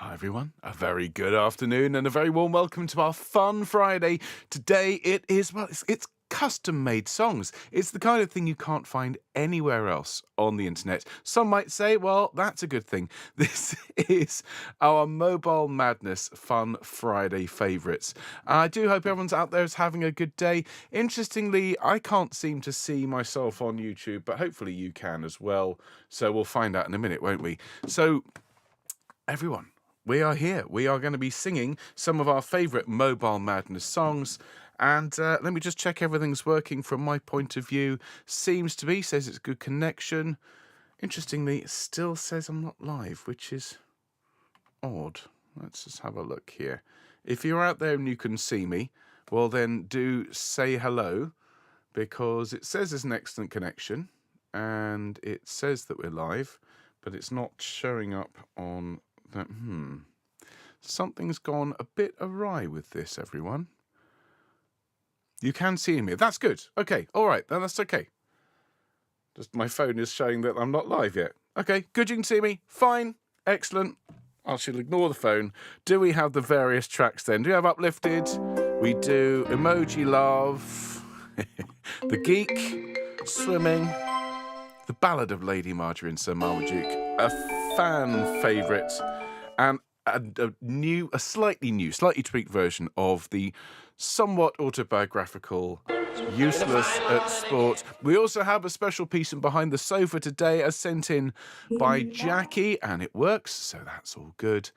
Hi everyone, a very good afternoon and a very warm welcome to our Fun Friday. Today it's custom-made songs. It's the kind of thing you can't find anywhere else on the internet. Some might say, well, that's a good thing. This is our Mobile Madness Fun Friday favourites. I do hope everyone's out there is having a good day. Interestingly, I can't seem to see myself on YouTube, but hopefully you can as well. So we'll find out in a minute, won't we? So, everyone, we are here. We are going to be singing some of our favourite Mobile Madness songs. And let me just check everything's working from my point of view. Seems to be, says it's good connection. Interestingly, it still says I'm not live, which is odd. Let's just have a look here. If you're out there and you can see me, well then do say hello, because it says there's an excellent connection and it says that we're live, but it's not showing up on that. Something's gone a bit awry with this, everyone. You can see me. That's good. Okay. All right. Then that's okay. Just my phone is showing that I'm not live yet. Okay. Good. You can see me. Fine. Excellent. I should ignore the phone. Do we have the various tracks then? Do we have Uplifted? We do Emoji Love, the Geek, Swimming, the Ballad of Lady Marjory and Sir Marmaduke, a fan favourite, and a slightly tweaked version of the somewhat autobiographical Useless at Sport. We also have a special piece in Behind the Sofa today, as sent in by Jackie, and it works, so that's all good.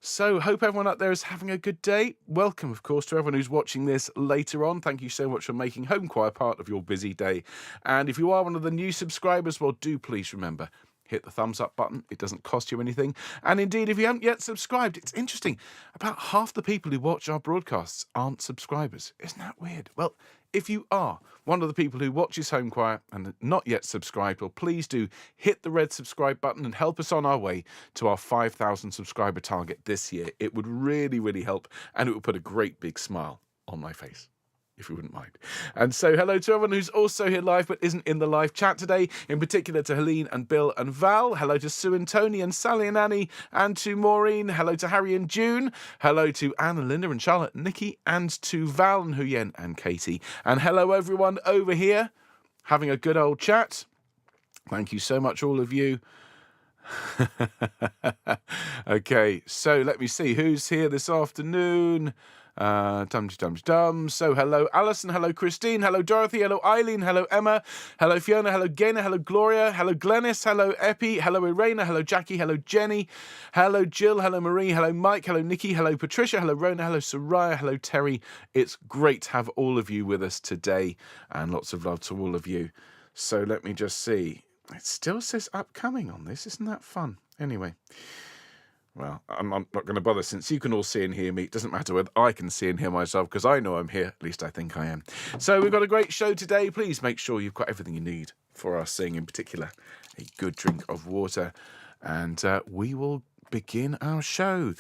So, hope everyone out there is having a good day. Welcome, of course, to everyone who's watching this later on. Thank you so much for making Homechoir part of your busy day. And if you are one of the new subscribers, well, do please remember, hit the thumbs up button. It doesn't cost you anything. And indeed, if you haven't yet subscribed, it's interesting. About half the people who watch our broadcasts aren't subscribers. Isn't that weird? Well, if you are one of the people who watches Homechoir and not yet subscribed, well, please do hit the red subscribe button and help us on our way to our 5,000 subscriber target this year. It would really, really help, and it would put a great big smile on my face, if you wouldn't mind. And so hello to everyone who's also here live but isn't in the live chat today, in particular to Helene and Bill and Val. Hello to Sue and Tony and Sally and Annie, and to Maureen. Hello to Harry and June. Hello to Anne and Linda and Charlotte and Nikki, and to Val and Huyen and Katie. And hello everyone over here having a good old chat. Thank you so much, all of you. Okay, so let me see who's here this afternoon. So hello Alison, hello Christine, hello Dorothy, hello Eileen, hello Emma, hello Fiona, hello Gaina, hello Gloria, hello Glennis, hello Epi, hello Irena, hello Jackie, hello Jenny, hello Jill, hello Marie, hello Mike, hello Nikki, hello Patricia, hello Rona, hello Soraya, hello Terry. It's great to have all of you with us today, and lots of love to all of you. So let me just see. It still says upcoming on this. Isn't that fun? Anyway. Well, I'm not going to bother, since you can all see and hear me. It doesn't matter whether I can see and hear myself, because I know I'm here. At least I think I am. So we've got a great show today. Please make sure you've got everything you need for our sing, in particular a good drink of water. And we will begin our show.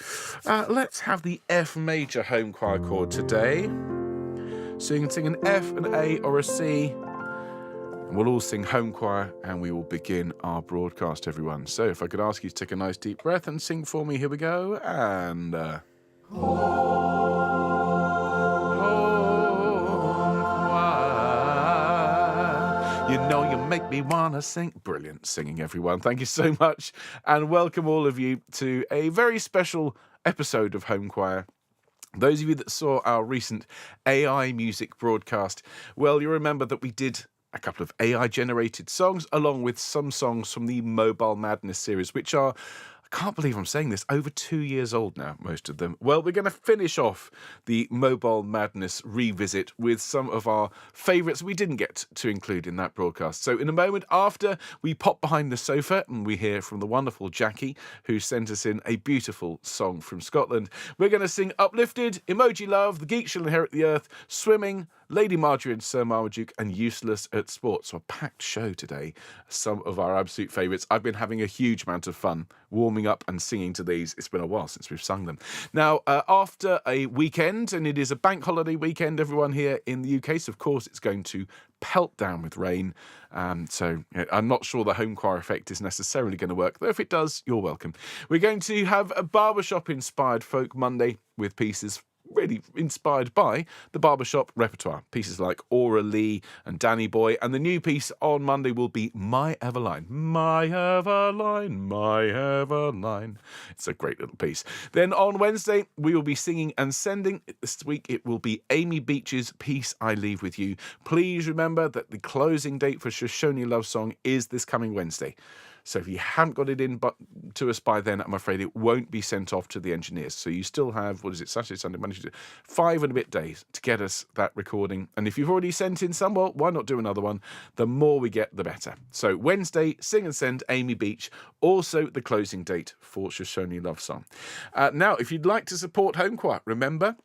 Let's have the F major Homechoir chord today. So you can sing an F, an A or a C. And we'll all sing Homechoir, and we will begin our broadcast, everyone. So if I could ask you to take a nice deep breath and sing for me. Here we go. And Homechoir, you know you make me want to sing. Brilliant singing, everyone. Thank you so much. And welcome all of you to a very special episode of Homechoir. Those of you that saw our recent AI music broadcast, well, you remember that we did a couple of AI-generated songs, along with some songs from the Mobile Madness series, which are, I can't believe I'm saying this, over 2 years old now, most of them. Well, we're going to finish off the Mobile Madness revisit with some of our favourites we didn't get to include in that broadcast. So in a moment, after we pop behind the sofa and we hear from the wonderful Jackie, who sent us in a beautiful song from Scotland, we're going to sing Uplifted, Emoji Love, The Geek Shall Inherit the Earth, Swimming, Lady Marjory and Sir Marmaduke, and Useless at Sport. So a packed show today. Some of our absolute favourites. I've been having a huge amount of fun warming up and singing to these. It's been a while since we've sung them. Now, after a weekend, and it is a bank holiday weekend, everyone here in the UK, so of course it's going to pelt down with rain. So I'm not sure the Homechoir effect is necessarily going to work, though if it does, you're welcome. We're going to have a barbershop-inspired Folk Monday with pieces really inspired by the barbershop repertoire. Pieces like Aura Lee and Danny Boy. And the new piece on Monday will be My Everline. My Everline, my Everline. It's a great little piece. Then on Wednesday, we will be singing and sending. This week, it will be Amy Beach's Peace I Leave With You. Please remember that the closing date for Shoshone Love Song is this coming Wednesday. So if you haven't got it in to us by then, I'm afraid it won't be sent off to the engineers. So you still have, Saturday, Sunday, Monday, Tuesday, 5 and a bit days to get us that recording. And if you've already sent in some, well, why not do another one? The more we get, the better. So Wednesday, sing and send Amy Beach. Also the closing date for Shoshone Love Song. Now, if you'd like to support Homechoir, remember,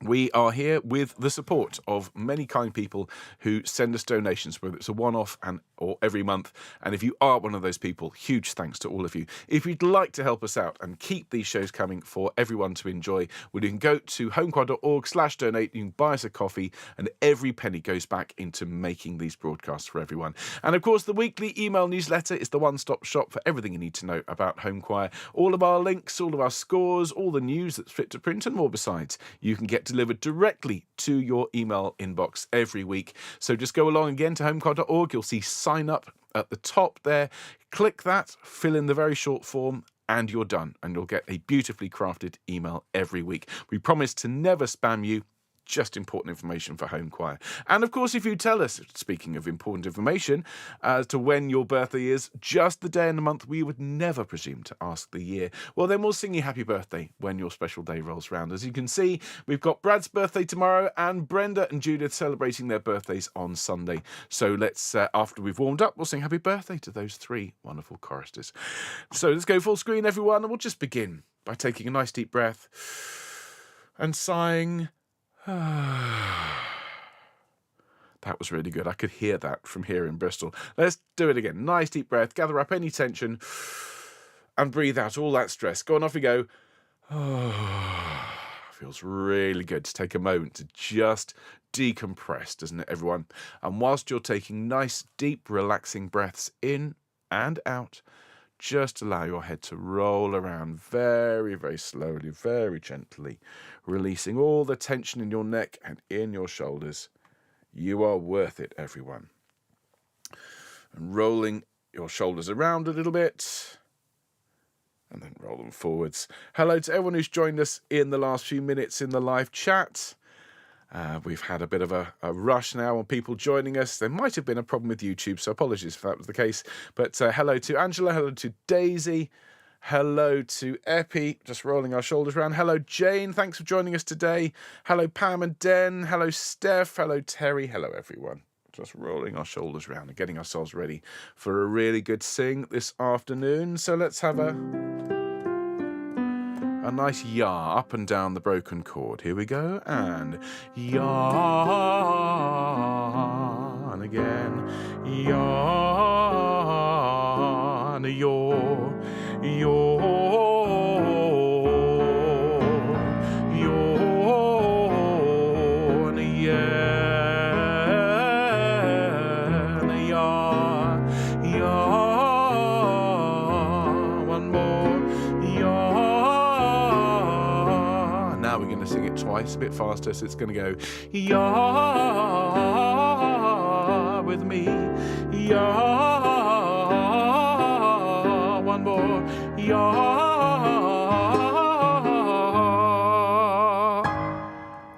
we are here with the support of many kind people who send us donations, whether it's a one-off or every month. And if you are one of those people, huge thanks to all of you. If you'd like to help us out and keep these shows coming for everyone to enjoy, well, you can go to homechoir.org/donate. You can buy us a coffee, and every penny goes back into making these broadcasts for everyone. And of course, the weekly email newsletter is the one-stop shop for everything you need to know about Homechoir. All of our links, all of our scores, all the news that's fit to print, and more besides, you can get delivered directly to your email inbox every week. So just go along again to homechoir.org. You'll see sign up at the top there. Click that, fill in the very short form, and you're done. And you'll get a beautifully crafted email every week. We promise to never spam you. Just important information for Homechoir. And of course, if you tell us, speaking of important information, as to when your birthday is, just the day and the month, we would never presume to ask the year. Well, then we'll sing you happy birthday when your special day rolls round. As you can see, we've got Brad's birthday tomorrow and Brenda and Judith celebrating their birthdays on Sunday. So let's, after we've warmed up, we'll sing happy birthday to those 3 wonderful choristers. So let's go full screen, everyone, and we'll just begin by taking a nice deep breath and sighing. That was really good. I could hear that from here in Bristol. Let's do it again. Nice deep breath. Gather up any tension and breathe out all that stress. Go on, off we go. Feels really good to take a moment to just decompress, doesn't it, everyone? And whilst you're taking nice, deep, relaxing breaths in and out, just allow your head to roll around very, very slowly, very gently, releasing all the tension in your neck and in your shoulders. You are worth it, everyone. And rolling your shoulders around a little bit, and then roll them forwards. Hello to everyone who's joined us in the last few minutes in the live chat. We've had a bit of a rush now on people joining us. There might have been a problem with YouTube, so apologies if that was the case. But hello to Angela, hello to Daisy, hello to Epi, just rolling our shoulders around. Hello, Jane, thanks for joining us today. Hello, Pam and Den. Hello, Steph. Hello, Terry. Hello, everyone. Just rolling our shoulders around and getting ourselves ready for a really good sing this afternoon. So let's have a nice yah up and down the broken chord. Here we go. And yah. And again. Yah. And a yaw. Yaw. Yaw. And a yeah. And a yah. Yah. One more. Yah. Now we're going to sing it twice, a bit faster, so it's going to go Yah with me, Yah, one more, Yah.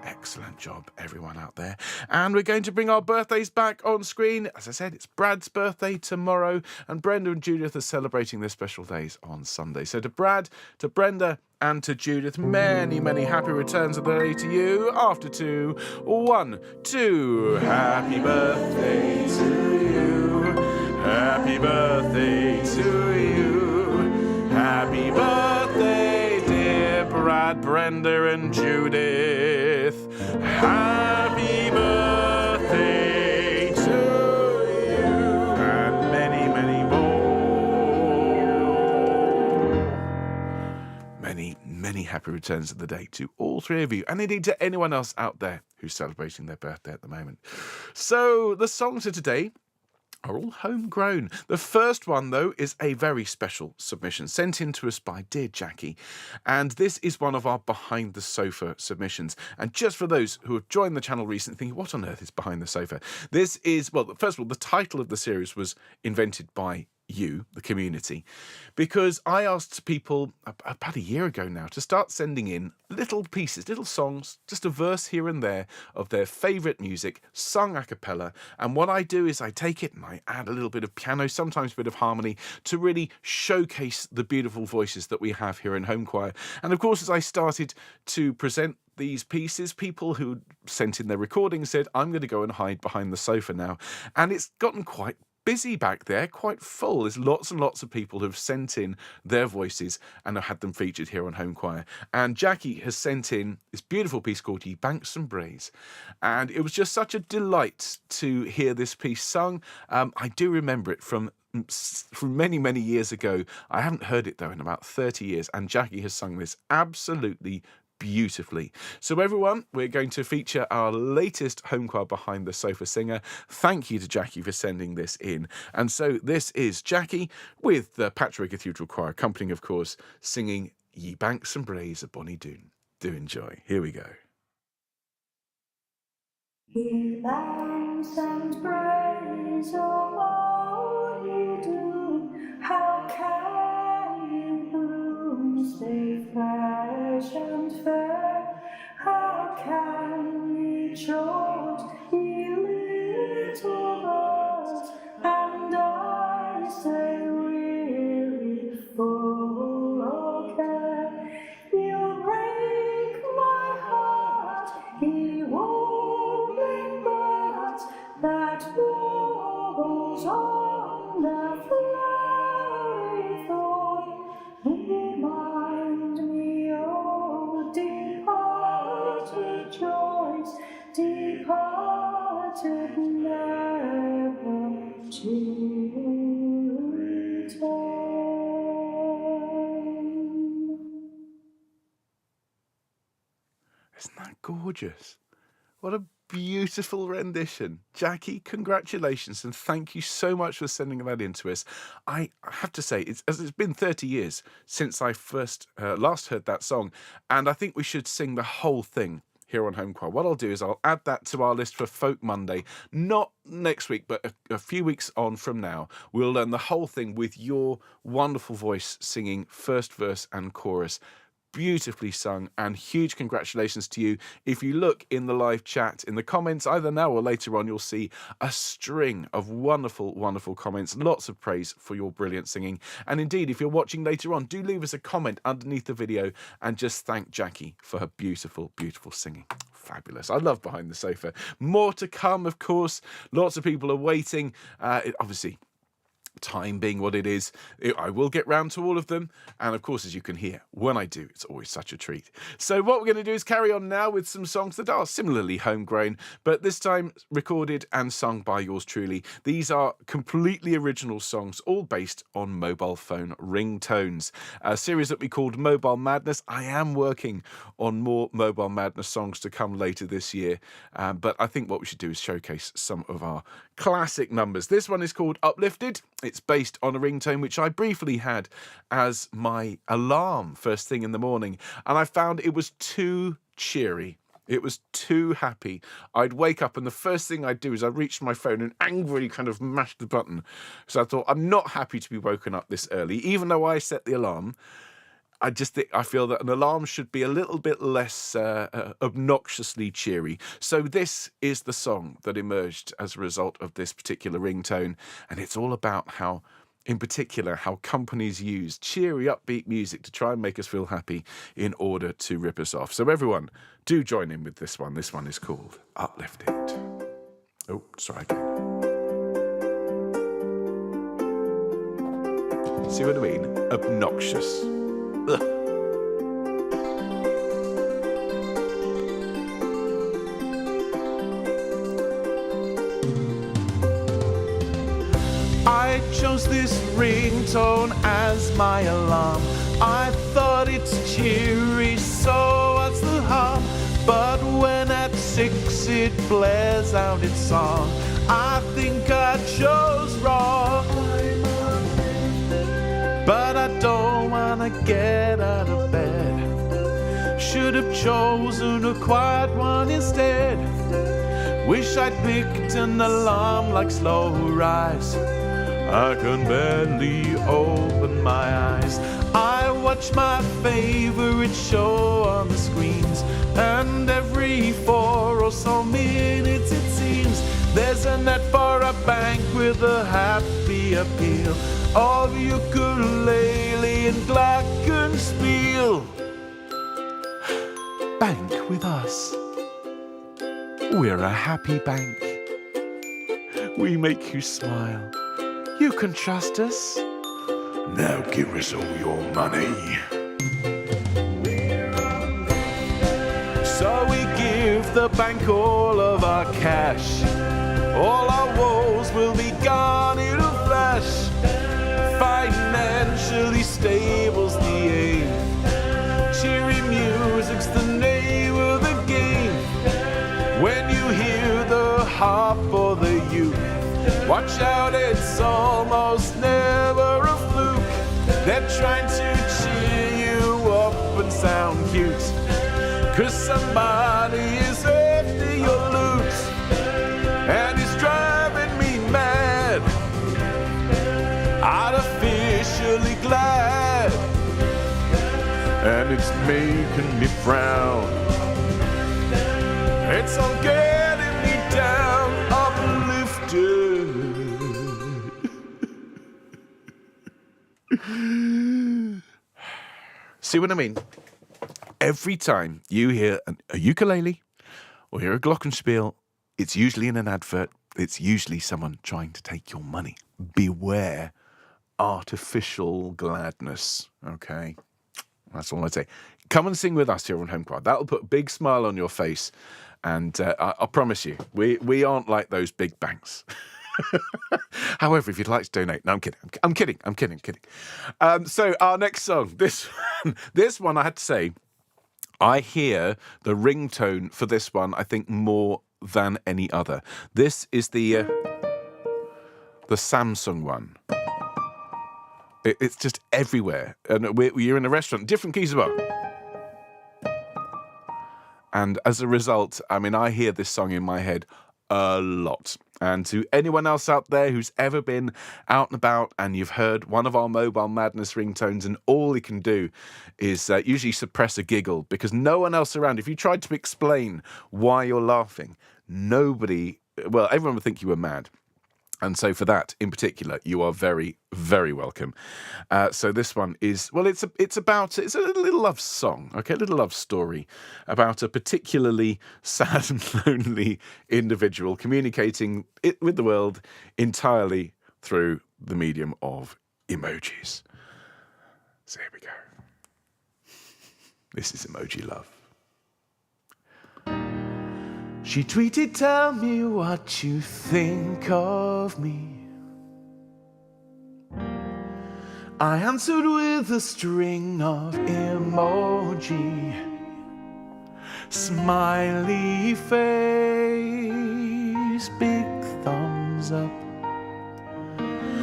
Excellent job, everyone out there. And we're going to bring our birthdays back on screen. As I said, it's Brad's birthday tomorrow, and Brenda and Judith are celebrating their special days on Sunday. So to Brad, to Brenda, and to Judith, many, many happy returns of the day to you. After 2, 1, 2. Happy birthday to you. Happy birthday to you. Happy birthday, dear Brad, Brenda, and Judith. Happy birthday to you. And many, many more. Many happy returns of the day to all three of you, and indeed to anyone else out there who's celebrating their birthday at the moment. So the songs of today are all homegrown. The first one, though, is a very special submission sent in to us by dear Jackie. And this is one of our Behind the Sofa submissions. And just for those who have joined the channel recently thinking, what on earth is Behind the Sofa? This is, well, first of all, the title of the series was invented by you, the community, because I asked people about a year ago now to start sending in little pieces, little songs, just a verse here and there of their favourite music, sung a cappella. And what I do is I take it and I add a little bit of piano, sometimes a bit of harmony, to really showcase the beautiful voices that we have here in Homechoir. And of course, as I started to present these pieces, people who sent in their recordings said, I'm going to go and hide behind the sofa now. And it's gotten quite busy back there, quite full. There's lots and lots of people who've sent in their voices and have had them featured here on Homechoir. And Jackie has sent in this beautiful piece called Ye Banks and Braes. And it was just such a delight to hear this piece sung. I do remember it from many, many years ago. I haven't heard it, though, in about 30 years. And Jackie has sung this absolutely beautifully. So everyone, we're going to feature our latest Homechoir Behind the Sofa singer. Thank you to Jackie for sending this in. And so this is Jackie with the Patchwork Cathedral Choir, accompanying, of course, singing Ye Banks and Braes of Bonnie Doon. Do enjoy. Here we go. Ye banks and braes of Bonnie Doon, how can ye bloom, stay fresh and fair? How can ye chant, ye little birds, and I stay weary, full of care? You'll break my heart, ye warbling birds, that warbles on the flowery thorn. Remind me, oh, departed joys, departed never to return. Isn't that gorgeous? What a beautiful rendition. Jackie, congratulations, and thank you so much for sending that in to us. I have to say, it's been 30 years since I last heard that song, and I think we should sing the whole thing here on Homechoir. What I'll do is I'll add that to our list for Folk Monday, not next week, but a few weeks on from now. We'll learn the whole thing with your wonderful voice singing first verse and chorus. Beautifully sung, and huge congratulations to you. If you look in the live chat, in the comments, either now or later on, you'll see a string of wonderful, wonderful comments. Lots of praise for your brilliant singing. And indeed, if you're watching later on, do leave us a comment underneath the video and just thank Jackie for her beautiful, beautiful singing. Fabulous. I love Behind the Sofa. More to come, of course. Lots of people are waiting. Obviously, time being what it is, I will get round to all of them. And of course, as you can hear, when I do, it's always such a treat. So what we're going to do is carry on now with some songs that are similarly homegrown, but this time recorded and sung by yours truly. These are completely original songs, all based on mobile phone ringtones. A series that we called Mobile Madness. I am working on more Mobile Madness songs to come later this year, but I think what we should do is showcase some of our classic numbers. This one is called Uplifted. It's based on a ringtone which I briefly had as my alarm first thing in the morning, and I found it was too cheery. It was too happy. I'd wake up and the first thing I'd do is I'd reach my phone and angrily kind of mash the button. So I thought, I'm not happy to be woken up this early, even though I set the alarm. I feel that an alarm should be a little bit less obnoxiously cheery. So this is the song that emerged as a result of this particular ringtone, and it's all about how, in particular, how companies use cheery, upbeat music to try and make us feel happy in order to rip us off. So everyone, do join in with this one. This one is called Uplifted. Oh, sorry again. See what I mean? Obnoxious. Ugh. I chose this ringtone as my alarm I thought it's cheery, so what's the harm? But when at 6 it blares out its song, I think I chose wrong. But I don't wanna get out of bed. Should have chosen a quiet one instead. Wish I'd picked an alarm like slow rise. I can barely open my eyes. I watch my favorite show on the screens, and every 4 or so minutes it seems there's an ad for a bank with a happy appeal of ukulele and glockenspiel. Bank with us. We're a happy bank. We make you smile. You can trust us. Now give us all your money. So we give the bank all of our cash. All our woes will be gone in a flash. Financially stable's the aim. Cheery music's the name of the game. When you hear the harp or the uke, watch out, it's almost never a fluke. They're trying to cheer you up and sound cute, 'cause somebody is after your loot, and it's driving me mad. Artificially glad, and it's making me frown. It's all getting me down, uplifted. See what I mean? Every time you hear a ukulele or hear a glockenspiel, it's usually in an advert. It's usually someone trying to take your money. Beware artificial gladness, okay? That's all I'd say. Come and sing with us here on Homechoir. That'll put a big smile on your face. And I promise you, we aren't like those big banks. However, if you'd like to donate, no, I'm kidding. So our next song, this one, I had to say, I hear the ringtone for this one, I think, more than any other. This is the Samsung one. It's just everywhere, and you're in a restaurant, different keys as well. And as a result, I mean, I hear this song in my head a lot. And to anyone else out there who's ever been out and about and you've heard one of our Mobile Madness ringtones and all you can do is usually suppress a giggle because no one else around, if you tried to explain why you're laughing, everyone would think you were mad. And so for that, in particular, you are very, very welcome. So this one is, well, it's a little love song, okay, a little love story about a particularly sad and lonely individual communicating with the world entirely through the medium of emojis. So here we go. This is Emoji Love. She tweeted, "Tell me what you think of me." I answered with a string of emoji. Smiley face, big thumbs up.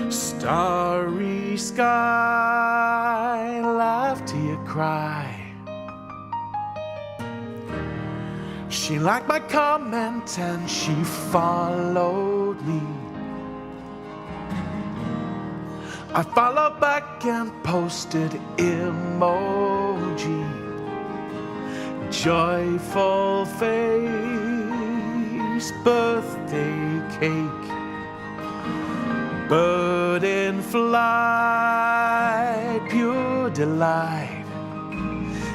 Starry sky, laugh till you cry. She liked my comment and she followed me. I followed back and posted emoji. Joyful face, birthday cake. Bird in flight, pure delight.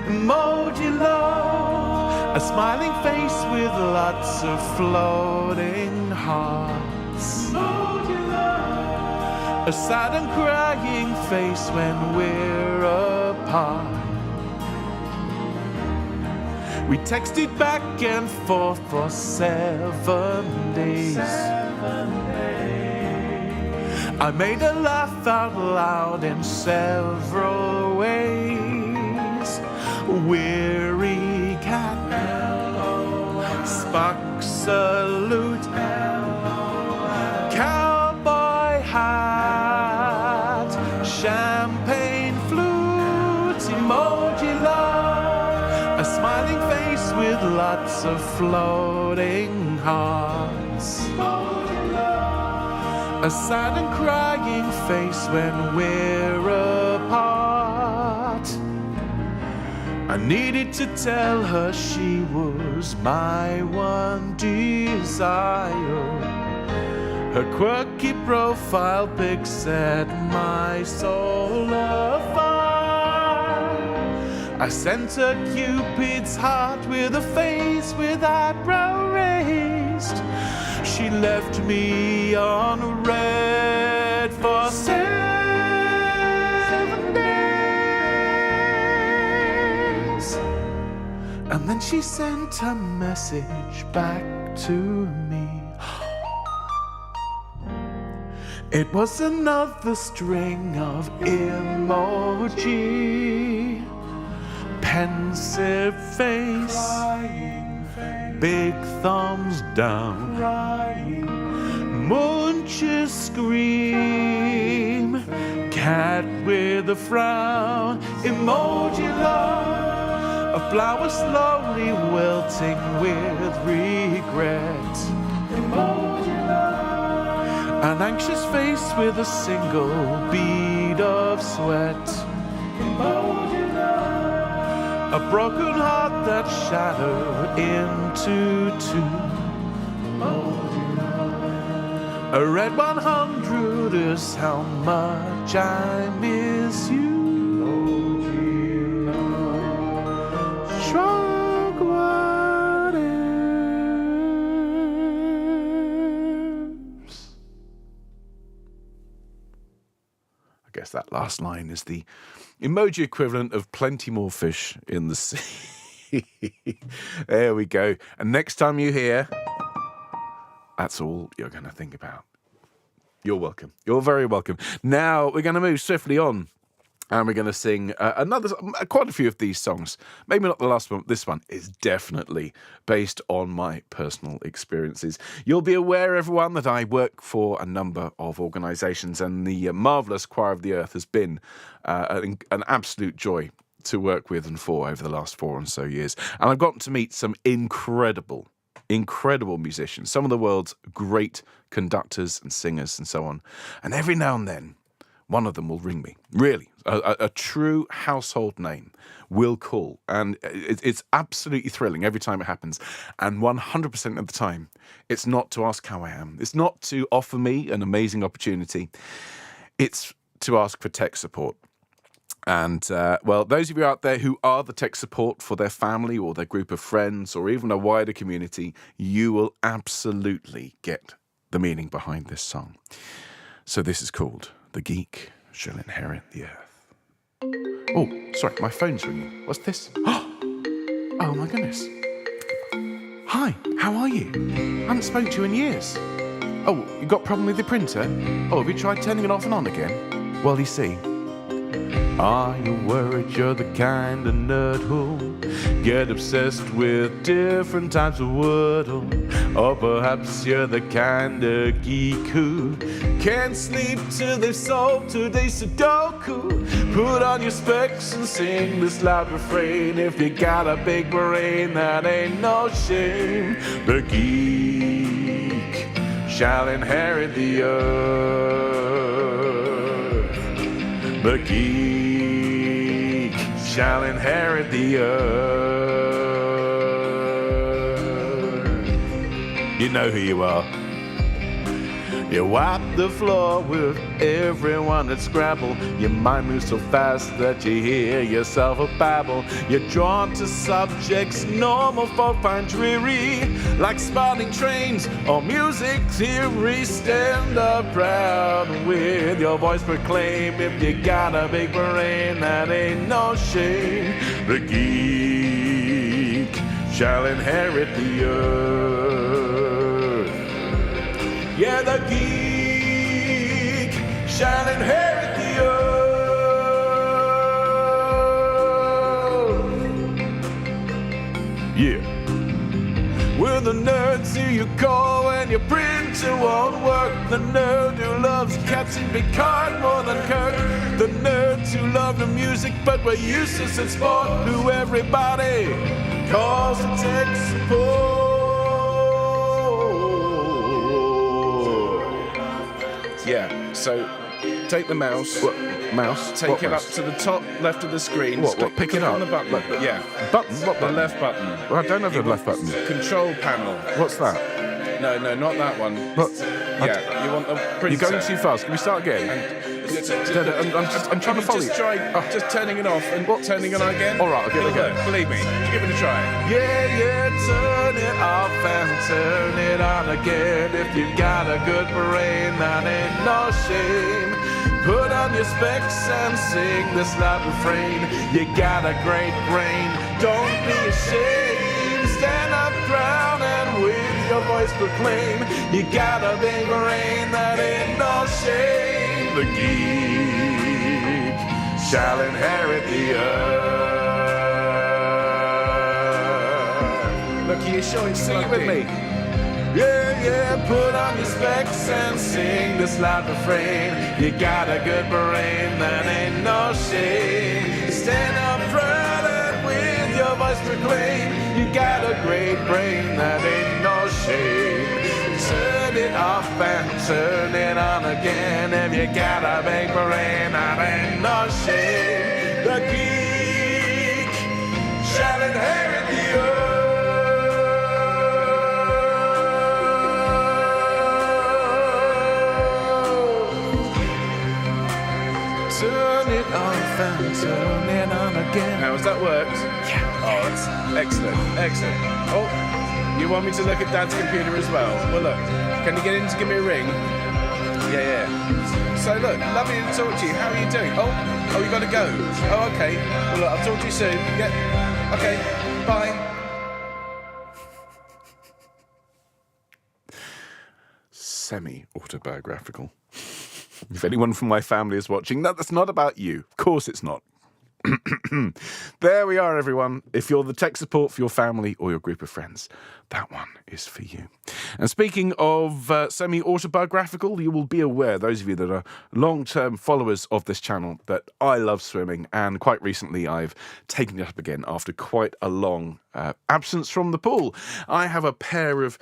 Emoji love, a smiling face with lots of floating hearts. Emoji love, a sad and crying face when we're apart. We texted back and forth for 7 days. I made her laugh out loud in several ways. Weary cat, Spuck salute, cowboy hat, champagne flute, emoji love, a smiling face with lots of floating hearts, a sad and crying face when we're apart. I needed to tell her she was my one desire. Her quirky profile pic set my soul afire. I sent her Cupid's heart with a face with eyebrow raised. She left me on red for 7 days. And then she sent a message back to me. It was another string of emoji. Pensive face, big thumbs down, munches scream, cat with a frown, emoji love, a flower slowly wilting with regret, emoji love, an anxious face with a single bead of sweat, emoji love, a broken heart that shattered into two. A red 100 is how much I miss you. Shrug what ifs. I guess that last line is the emoji equivalent of plenty more fish in the sea. There we go. And next time you hear, that's all you're going to think about. You're welcome. You're very welcome. Now we're going to move swiftly on, and we're going to sing quite a few of these songs. Maybe not the last one. This one is definitely based on my personal experiences. You'll be aware, everyone, that I work for a number of organisations, and the marvellous Choir of the Earth has been an absolute joy to work with and for over the last 4 or so years. And I've gotten to meet some incredible musicians, some of the world's great conductors and singers and so on. And every now and then, one of them will ring me. Really, a true household name will call. And it's absolutely thrilling every time it happens. And 100% of the time, it's not to ask how I am. It's not to offer me an amazing opportunity. It's to ask for tech support. And, well, those of you out there who are the tech support for their family or their group of friends or even a wider community, you will absolutely get the meaning behind this song. So this is called The Geek Shall Inherit the Earth. Oh, sorry, my phone's ringing. What's this? Oh, my goodness. Hi, how are you? I haven't spoken to you in years. Oh, you got a problem with the printer? Oh, have you tried turning it off and on again? Well, you see, are you worried you're the kind of nerd who'll get obsessed with different types of Wordle? Or perhaps you're the kind of geek who can't sleep till they've solved today's Sudoku. Put on your specs and sing this loud refrain. If you got a big brain, that ain't no shame. The geek shall inherit the earth. The geek shall inherit the earth. You know who you are. You wipe the floor with everyone at Scrabble. Your mind moves so fast that you hear yourself a babble. You're drawn to subjects normal folk find dreary, like spotting trains or music theory. Stand up proud with your voice proclaim. If you got a big brain, that ain't no shame. The geek shall inherit the earth. Yeah, the geek who you call when your printer won't work. The nerd who loves cats and Picard more than Kirk. The nerds who love the music but were useless at sport. Who everybody calls a tech support. Yeah, so take the mouse. What? Mouse? Take What it mouse? up to the top left of the screen. What, pick it Click up? on the button. Yeah. Button? What The button? left button. Well, I don't have the left button. Control panel. What's that? No, not that one. What? Yeah, you want the printer. You're going too fast. Can we start again? I'm trying to follow you. Just try just turning it off and turning it on again. All right, I'll give it a go. Believe me, give it a try. Yeah, turn it off and turn it on again. If you got a good brain, that ain't no shame. Put on your specs and sing this loud refrain. You got a great brain, don't be ashamed. Stand up proud and with your voice proclaim. You got a big brain, that ain't no shame. The geek shall inherit the earth. Look, are you sure it's Sing it with me. Yeah, put on your specs and sing this loud refrain. You got a good brain, that ain't no shame. Stand up proud and with your voice proclaim. You got a great brain, that ain't no shame. Turn it off and turn it on again. If you got a big brain, that ain't no shame. The geek shall inherit the earth. Turn it off and turn it on again. Now, has that worked? Yeah. Oh, that's excellent. Oh, you want me to look at Dad's computer as well? Well, look, can you get in to give me a ring? Yeah. So, look, lovely to talk to you. How are you doing? Oh, you got to go. Oh, okay. Well, look, I'll talk to you soon. Yeah. Okay. Bye. Semi-autobiographical. If anyone from my family is watching, no, that's not about you. Of course it's not. There we are, everyone. If you're the tech support for your family or your group of friends, that one is for you. And speaking of semi-autobiographical, you will be aware, those of you that are long-term followers of this channel, that I love swimming, and quite recently I've taken it up again after quite a long absence from the pool. I have a pair of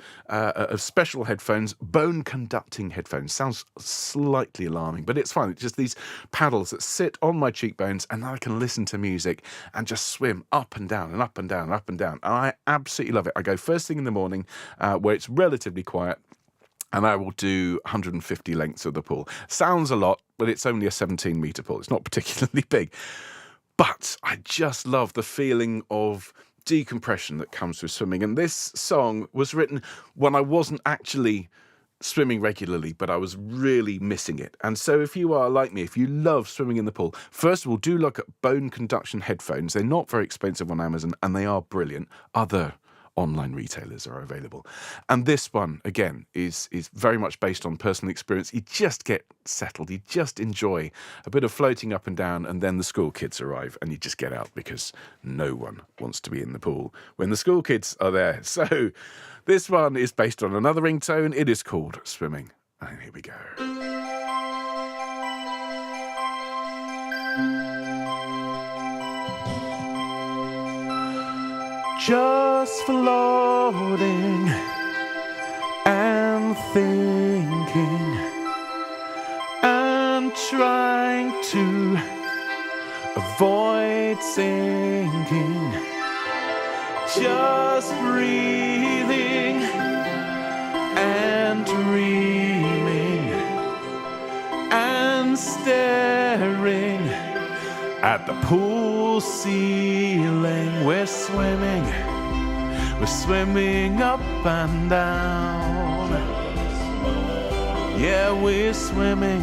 special headphones, bone-conducting headphones. Sounds slightly alarming, but it's fine. It's just these paddles that sit on my cheekbones, and I can listen to music and just swim up and down and up and down and up and down. And I absolutely love it. I go first thing in the morning where it's relatively quiet, and I will do 150 lengths of the pool. Sounds a lot, but it's only a 17-metre pool. It's not particularly big. But I just love the feeling of decompression that comes with swimming. And this song was written when I wasn't actually swimming regularly, but I was really missing it. And so if you are like me, if you love swimming in the pool, first of all, do look at bone conduction headphones. They're not very expensive on Amazon, and they are brilliant. Other online retailers are available. And this one, again, is very much based on personal experience. You just get settled. You just enjoy a bit of floating up and down, and then the school kids arrive, and you just get out because no one wants to be in the pool when the school kids are there. So this one is based on another ringtone. It is called Swimming. And here we go. Just floating and thinking and trying to avoid sinking. Just breathing and dreaming and staring at the pool ceiling. We're swimming up and down. Yeah, we're swimming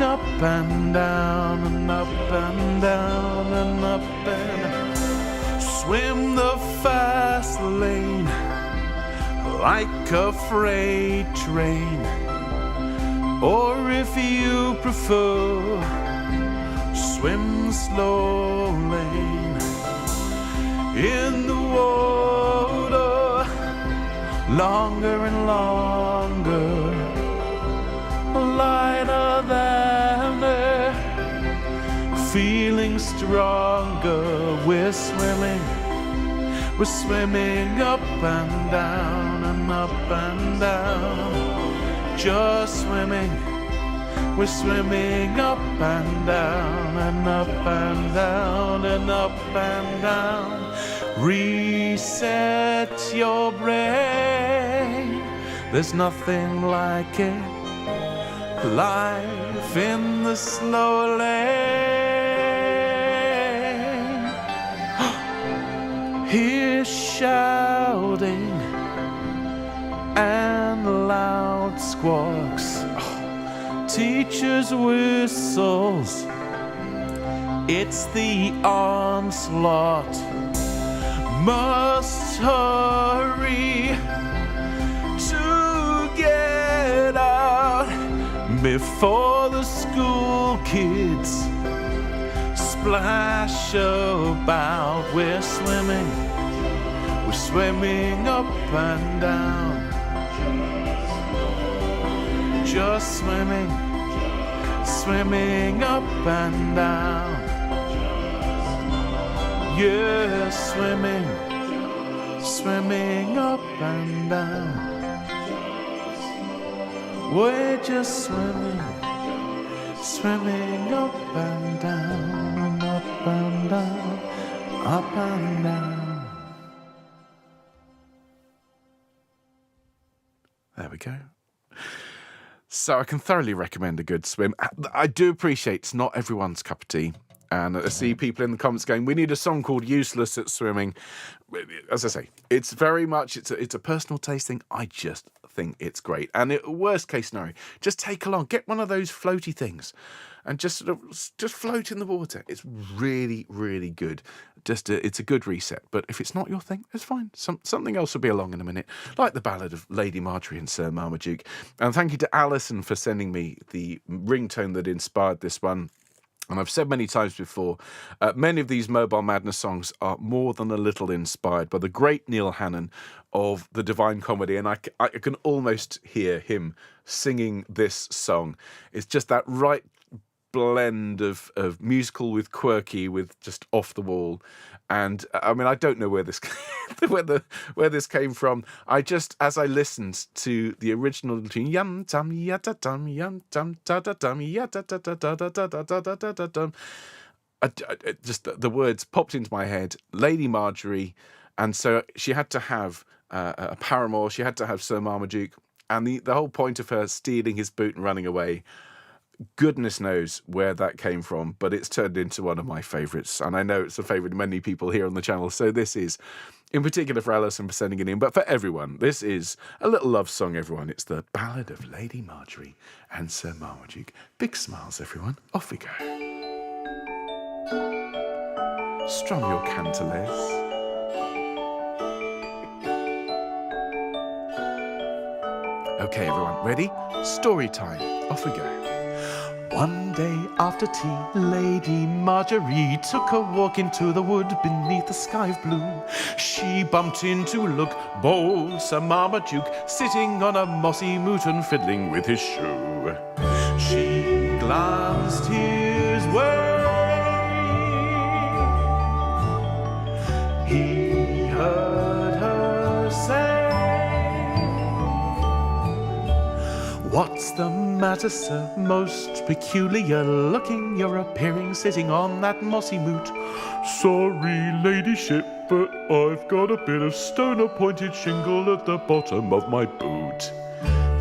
up and down and up and down and up and swim the fast lane like a freight train, or if you prefer, swim the slow lane. In the water longer and longer, lighter than air, feeling stronger. We're swimming up and down and up and down, just swimming. We're swimming up and down and up and down and up and down. Reset your brain, there's nothing like it. Life in the slow lane. Here's shouting and loud squawks, teachers' whistles. It's the onslaught. Must hurry to get out before the school kids splash about. We're swimming up and down, just swimming up and down. Yeah, swimming up and down. We're just swimming up and down, up and down, up and down. There we go. So I can thoroughly recommend a good swim. I do appreciate it's not everyone's cup of tea. And I see people in the comments going, we need a song called Useless at Swimming. As I say, it's very much, it's a personal taste thing. I just think it's great. And worst case scenario, just take along, get one of those floaty things and just float in the water. It's really, really good. It's a good reset. But if it's not your thing, it's fine. Something else will be along in a minute, like the ballad of Lady Marjory and Sir Marmaduke. And thank you to Alison for sending me the ringtone that inspired this one. And I've said many times before, many of these Mobile Madness songs are more than a little inspired by the great Neil Hannon of the Divine Comedy. And I can almost hear him singing this song. It's just that right blend of musical with quirky, with just off the wall. And I mean, I don't know where this where this came from. As I listened to the original tune, yum tum yata tum yum tum ta da tum yata da da da da da da da da da da, just the words popped into my head. Lady Marjory, and so she had to have a paramour. She had to have Sir Marmaduke, and the whole point of her stealing his boot and running away. Goodness knows where that came from, but it's turned into one of my favourites, and I know it's a favourite of many people here on the channel. So this is, in particular for Alison for sending it in, but for everyone, this is a little love song, everyone. It's the Ballad of Lady Marjory and Sir Marmaduke. Big smiles, everyone. Off we go. Strum your cantilets. Okay, everyone, ready? Story time. Off we go. One day after tea, Lady Marjory took a walk into the wood beneath the sky of blue. She bumped into, look, beau, Sir Marmaduke, sitting on a mossy moot and fiddling with his shoe. She glanced his way. He heard her say, "What's the matter, sir? Most peculiar looking you're appearing, sitting on that mossy moot." "Sorry, ladyship, but I've got a bit of stone-appointed shingle at the bottom of my boot."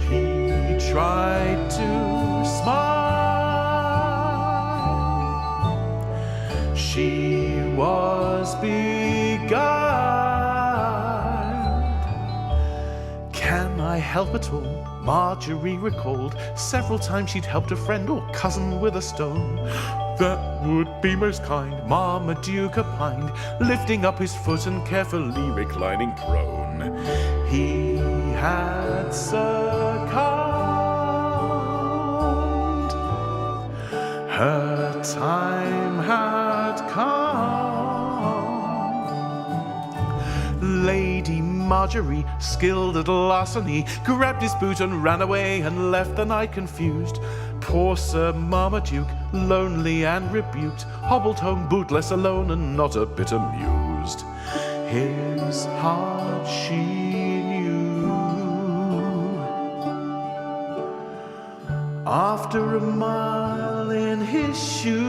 He tried to smile. She was beguiled. "Can I help at all?" Marjory recalled. Several times she'd helped a friend or cousin with a stone. "That would be most kind," Marmaduke opined, lifting up his foot and carefully reclining prone. He had succumbed. Her time had come. Lady Marjory, skilled at larceny, grabbed his boot and ran away and left the night confused. Poor Sir Marmaduke, lonely and rebuked, hobbled home bootless, alone, and not a bit amused. His heart she knew. After a mile in his shoe,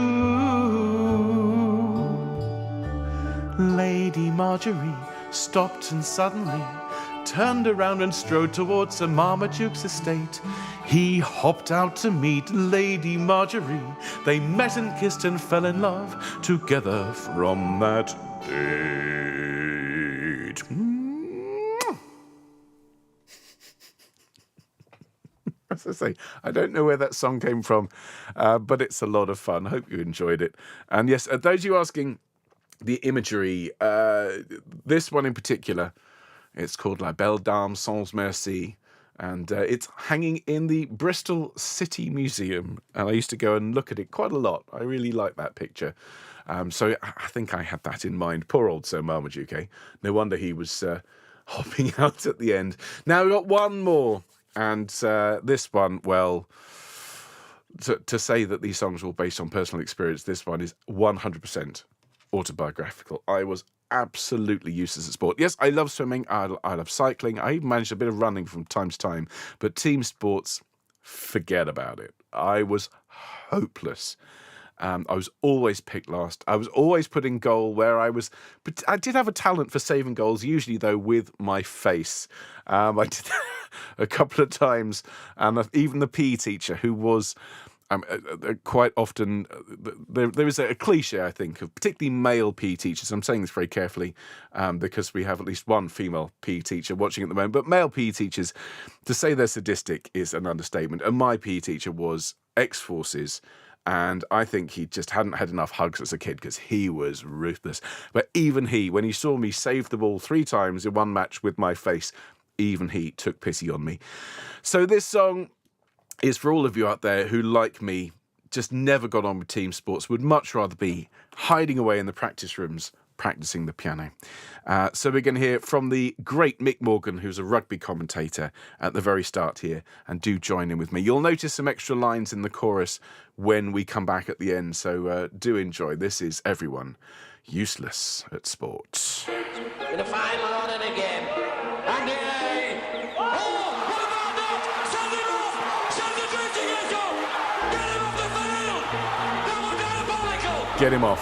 Lady Marjory stopped and suddenly turned around and strode towards Sir Marmaduke's estate. He hopped out to meet Lady Marjory. They met and kissed and fell in love together from that date. As I say, I don't know where that song came from, but it's a lot of fun. I hope you enjoyed it. And yes, those of you asking the imagery, this one in particular, it's called La Belle Dame Sans Merci, and it's hanging in the Bristol City Museum, and I used to go and look at it quite a lot. I really like that picture. So I think I had that in mind. Poor old Sir Marmaduke, eh? No wonder he was hopping out at the end. Now we've got one more, and this one, well, to say that these songs were all based on personal experience, this one is 100% autobiographical. I was absolutely useless at sport. Yes, I love swimming. I love cycling. I even managed a bit of running from time to time. But team sports, forget about it. I was hopeless. I was always picked last. I was always put in goal where I was... But I did have a talent for saving goals, usually, though, with my face. I did a couple of times. And even the PE teacher, who was... quite often, there is a cliche, I think, of particularly male PE teachers. I'm saying this very carefully because we have at least one female PE teacher watching at the moment. But male PE teachers, to say they're sadistic is an understatement. And my PE teacher was ex-forces, and I think he just hadn't had enough hugs as a kid because he was ruthless. But even he, when he saw me save the ball 3 times in one match with my face, even he took pity on me. So this song is for all of you out there who, like me, just never got on with team sports, would much rather be hiding away in the practice rooms practicing the piano. So we're going to hear from the great Mick Morgan, who's a rugby commentator at the very start here, and do join in with me. You'll notice some extra lines in the chorus when we come back at the end, so do enjoy. This is Everyone Useless at Sport. In a fine line and again. And Get him off.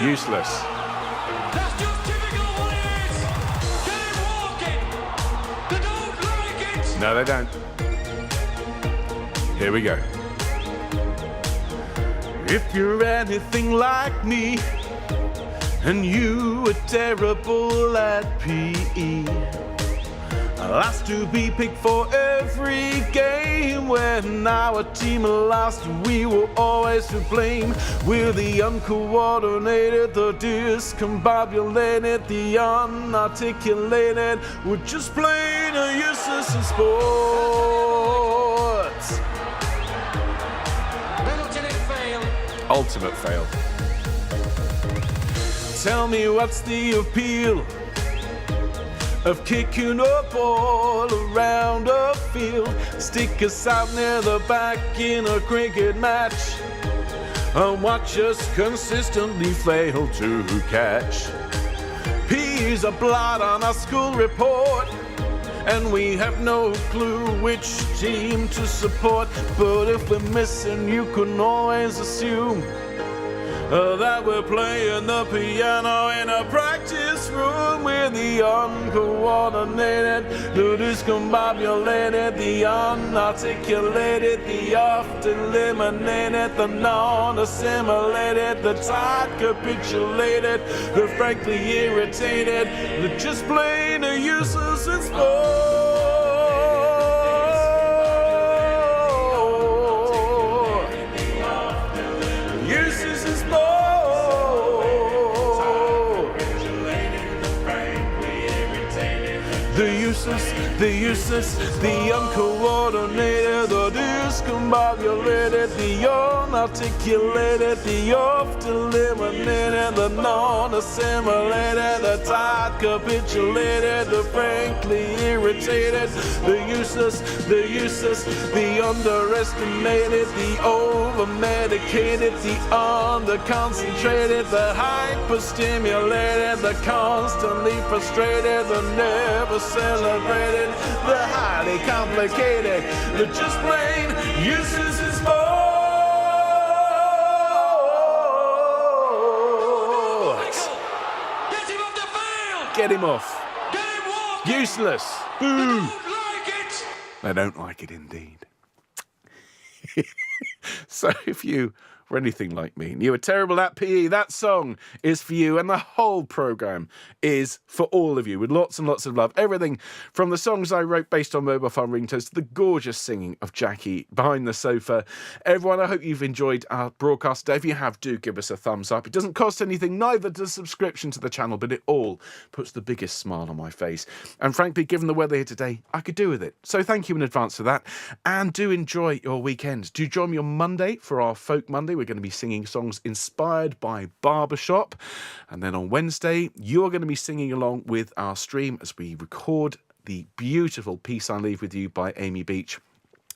Useless. that's just typical what it is. Get him walking. They don't like it. No, they don't. Here we go. If you're anything like me, and you were terrible at PE, last to be picked for every game. When our team lost, we were always to blame. We're the uncoordinated, the discombobulated, the unarticulated. We're just plain useless in sports. Ultimate fail. Tell me what's the appeal of kicking a ball around a field? Stick us out near the back in a cricket match and watch us consistently fail to catch. P's a blot on our school report, and we have no clue which team to support. But if we're missing, you can always assume that we're playing the piano in a practice room. We're the uncoordinated, the discombobulated, the unarticulated, the oft-eliminated, the non-assimilated, the tight capitulated, the frankly irritated, the just plain useless in sport. Useless in sport. The useless the useless, the uncoordinated, the discombobulated, the unarticulated, the oft-eliminated, the non-assimilated, the tight capitulated, the frankly irritated, the useless, the underestimated, the over-medicated, the under-concentrated, the hyper-stimulated, the constantly frustrated, the never celebrated, the highly complicated, the just plain useless is more. Get him off the field! Get him off. Get him walking! Useless. They Boo. don't like it! They don't like it indeed. So if you were anything like me and you were terrible at PE, that song is for you, and the whole programme is for all of you, with lots and lots of love. Everything from the songs I wrote based on mobile phone ringtones to the gorgeous singing of Jackie behind the sofa. Everyone, I hope you've enjoyed our broadcast today. If you have, do give us a thumbs up. It doesn't cost anything, neither does subscription to the channel, but it all puts the biggest smile on my face. And frankly, given the weather here today, I could do with it. So thank you in advance for that. And do enjoy your weekend. Do join me on Monday for our Folk Monday. We're going to be singing songs inspired by Barbershop. And then on Wednesday, you're going to be singing along with our stream as we record the beautiful Peace I Leave With You by Amy Beach.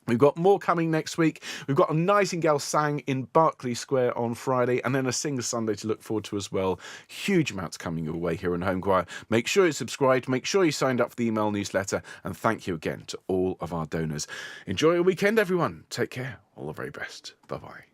We've got more coming next week. We've got a Nightingale sang in Berkeley Square on Friday, and then a Singer Sunday to look forward to as well. Huge amounts coming your way here in Homechoir. Make sure you're subscribed, make sure you signed up for the email newsletter, and thank you again to all of our donors. Enjoy your weekend, everyone. Take care. All the very best. Bye-bye.